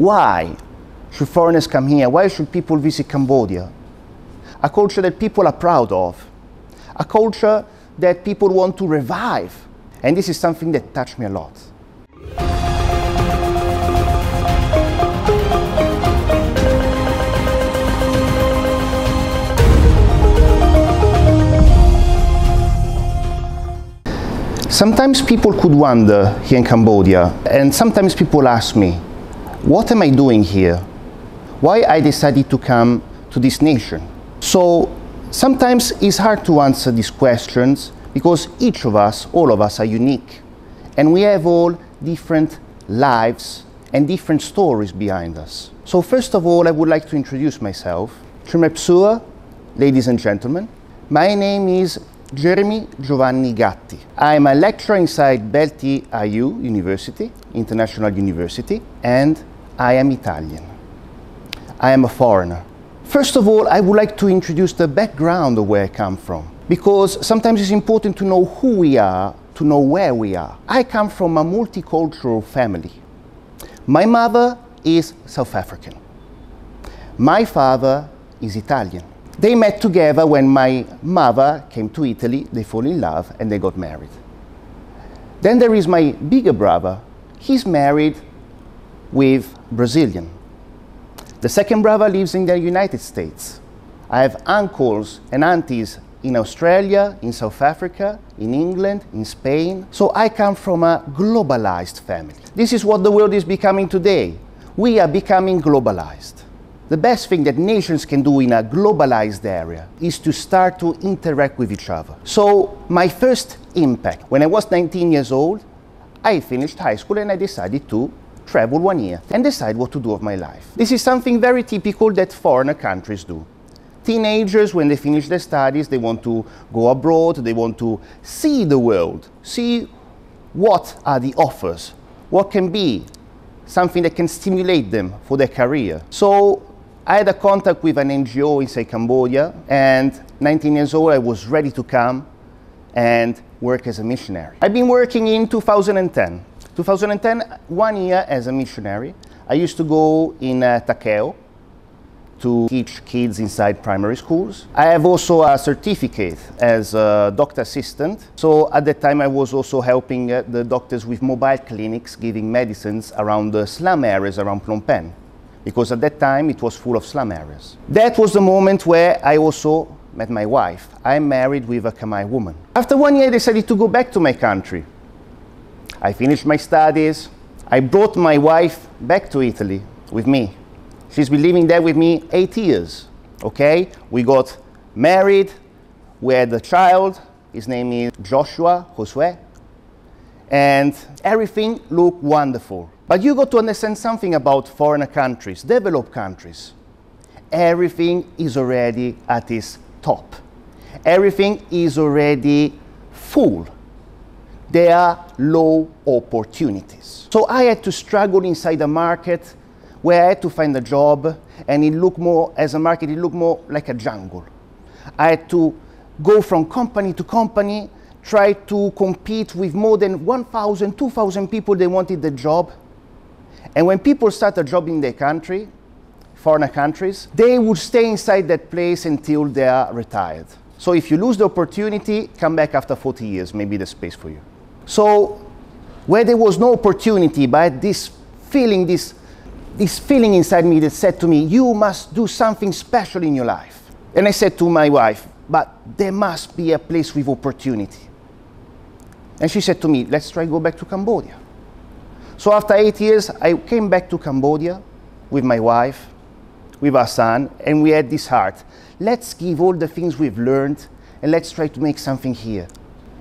Why should foreigners come here? Why should people visit Cambodia? A culture that people are proud of. A culture that people want to revive. And this is something that touched me a lot. Sometimes people could wonder here in Cambodia, and sometimes people ask me, what am I doing here? Why I decided to come to this nation? So sometimes it's hard to answer these questions because each of us, all of us, are unique. And we have all different lives and different stories behind us. So first of all, I would like to introduce myself. Ladies and gentlemen, my name is Giovanni Gatti. I'm a lecturer inside BELTEI IU International University, and I am Italian. I am a foreigner. First of all, I would like to introduce the background of where I come from, because sometimes it's important to know who we are, to know where we are. I come from a multicultural family. My mother is South African. My father is Italian. They met together when my mother came to Italy, they fall in love and they got married. Then there is my bigger brother. He's married with Brazilian. The second brother lives in the United States. I have uncles and aunties in Australia, in South Africa, in England, in Spain. So I come from a globalized family. This is what the world is becoming today. We are becoming globalized. The best thing that nations can do in a globalized area is to start to interact with each other. So my first impact, when I was 19 years old, I finished high school and I decided to travel 1 year and decide what to do with my life. This is something very typical that foreigner countries do. Teenagers, when they finish their studies, they want to go abroad, they want to see the world, see what are the offers, what can be something that can stimulate them for their career. So I had a contact with an NGO inside Cambodia, and 19 years old, I was ready to come and work as a missionary. I've been working in 2010. 2010, 1 year as a missionary. I used to go in Takeo to teach kids inside primary schools. I have also a certificate as a doctor assistant. So at that time I was also helping the doctors with mobile clinics, giving medicines around the slum areas around Phnom Penh, because at that time it was full of slum areas. That was the moment where I also met my wife. I'm married with a Khmer woman. After 1 year I decided to go back to my country. I finished my studies. I brought my wife back to Italy with me. She's been living there with me 8 years, okay? We got married, we had a child, his name is Joshua, and everything looked wonderful. But you got to understand something about foreign countries, developed countries. Everything is already at its top. Everything is already full. There are low opportunities. So I had to struggle inside the market where I had to find a job, and it looked more, as a market, it looked more like a jungle. I had to go from company to company, try to compete with more than 1,000, 2,000 people that wanted the job. And when people start a job in their country, foreign countries, they would stay inside that place until they are retired. So if you lose the opportunity, come back after 40 years, maybe there's space for you. So where there was no opportunity, but this feeling inside me that said to me, you must do something special in your life. And I said to my wife, but there must be a place with opportunity. And she said to me, let's try to go back to Cambodia. So after 8 years, I came back to Cambodia with my wife, with our son, and we had this heart. Let's give all the things we've learned and let's try to make something here.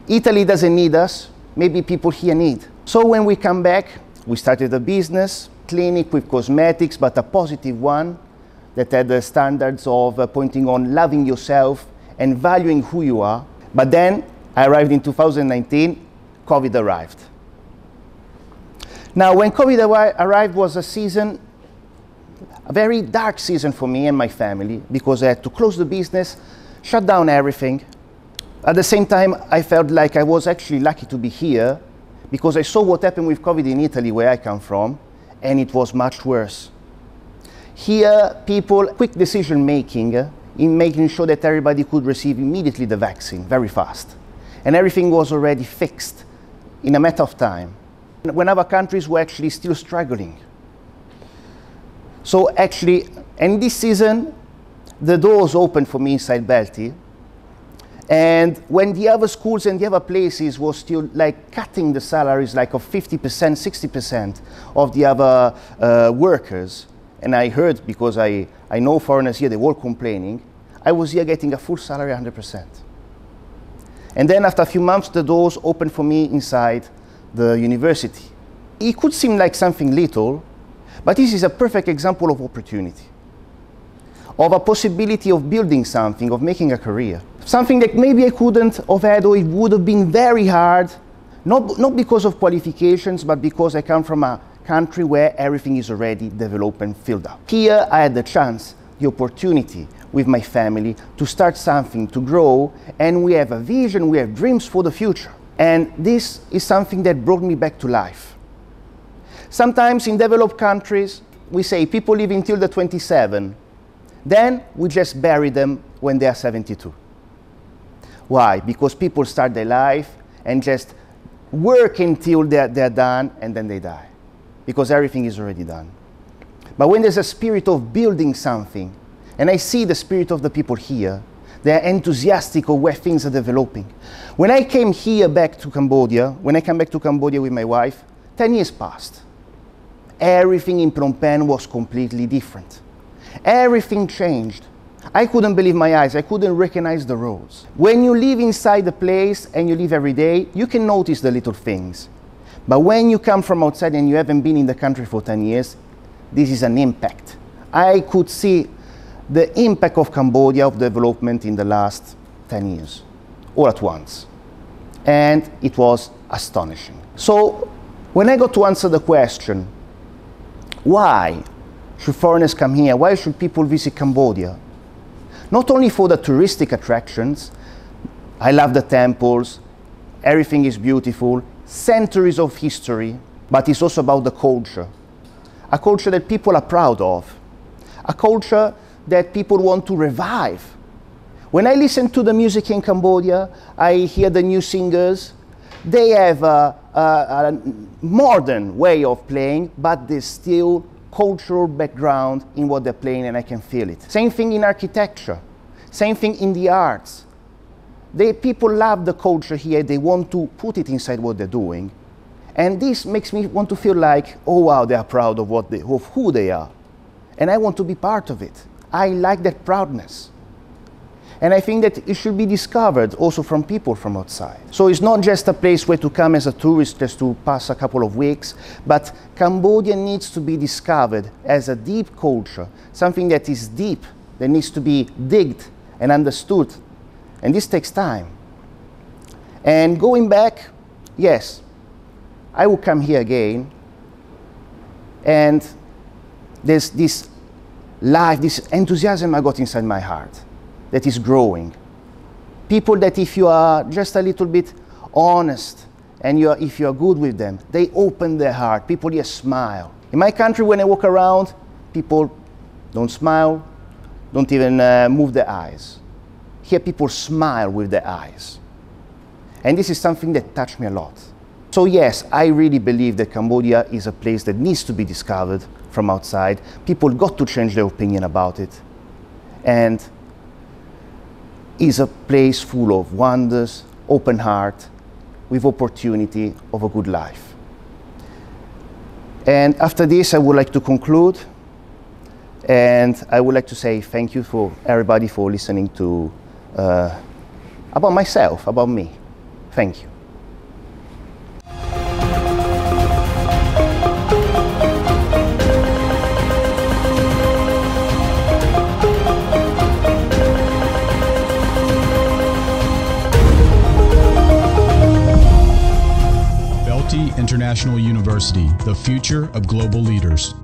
Italy doesn't need us, maybe people here need. So when we come back, we started a business, clinic with cosmetics, but a positive one that had the standards of pointing on loving yourself and valuing who you are. But then I arrived in 2019, COVID arrived. Now when COVID arrived was a season, a very dark season for me and my family, because I had to close the business, shut down everything. At the same time, I felt like I was actually lucky to be here, because I saw what happened with COVID in Italy, where I come from, and it was much worse. Here, people, quick decision making in making sure that everybody could receive immediately the vaccine, very fast. And everything was already fixed in a matter of time, when other countries were actually still struggling. So actually, and this season, the doors opened for me inside BELTEI. And when the other schools and the other places were still like cutting the salaries like of 50%, 60% of the other workers, and I heard, because I know foreigners here, they were complaining, I was here getting a full salary 100%. And then after a few months, the doors opened for me inside the university. It could seem like something little, but this is a perfect example of opportunity, of a possibility of building something, of making a career. Something that maybe I couldn't have had, or it would have been very hard, not because of qualifications, but because I come from a country where everything is already developed and filled up. Here I had the chance, the opportunity with my family to start something, to grow, and we have a vision, we have dreams for the future. And this is something that brought me back to life. Sometimes in developed countries, we say people live until they're 27. Then we just bury them when they are 72. Why? Because people start their life and just work until they're done, and then they die. Because everything is already done. But when there's a spirit of building something, and I see the spirit of the people here, they're enthusiastic of where things are developing. When I came here back to Cambodia, when I came back to Cambodia with my wife, 10 years passed. Everything in Phnom Penh was completely different. Everything changed. I couldn't believe my eyes. I couldn't recognize the roads. When you live inside the place and you live every day, you can notice the little things. But when you come from outside and you haven't been in the country for 10 years, this is an impact. I could see the impact of Cambodia, of development in the last 10 years, all at once. And it was astonishing. So when I got to answer the question, why should foreigners come here? Why should people visit Cambodia? Not only for the touristic attractions, I love the temples, everything is beautiful, centuries of history, but it's also about the culture. A culture that people are proud of. A culture that people want to revive. When I listen to the music in Cambodia, I hear the new singers. They have a modern way of playing, but there's still cultural background in what they're playing, and I can feel it. Same thing in architecture, same thing in the arts. People love the culture here, they want to put it inside what they're doing. And this makes me want to feel like, oh wow, they are proud of who they are. And I want to be part of it. I like that proudness. And I think that it should be discovered also from people from outside. So it's not just a place where to come as a tourist just to pass a couple of weeks, but Cambodia needs to be discovered as a deep culture, something that is deep, that needs to be digged and understood. And this takes time. And going back, yes, I will come here again, and there's this life, this enthusiasm I got inside my heart that is growing. People that if you are just a little bit honest and if you are good with them, they open their heart. People here smile. In my country, when I walk around, people don't smile, don't even move their eyes. Here people smile with their eyes. And this is something that touched me a lot. So yes, I really believe that Cambodia is a place that needs to be discovered from outside. People got to change their opinion about it. And is a place full of wonders, open heart, with opportunity of a good life. And after this, I would like to conclude. And I would like to say thank you for everybody for listening to about myself, about me. Thank you. BELTEI International University, the future of global leaders.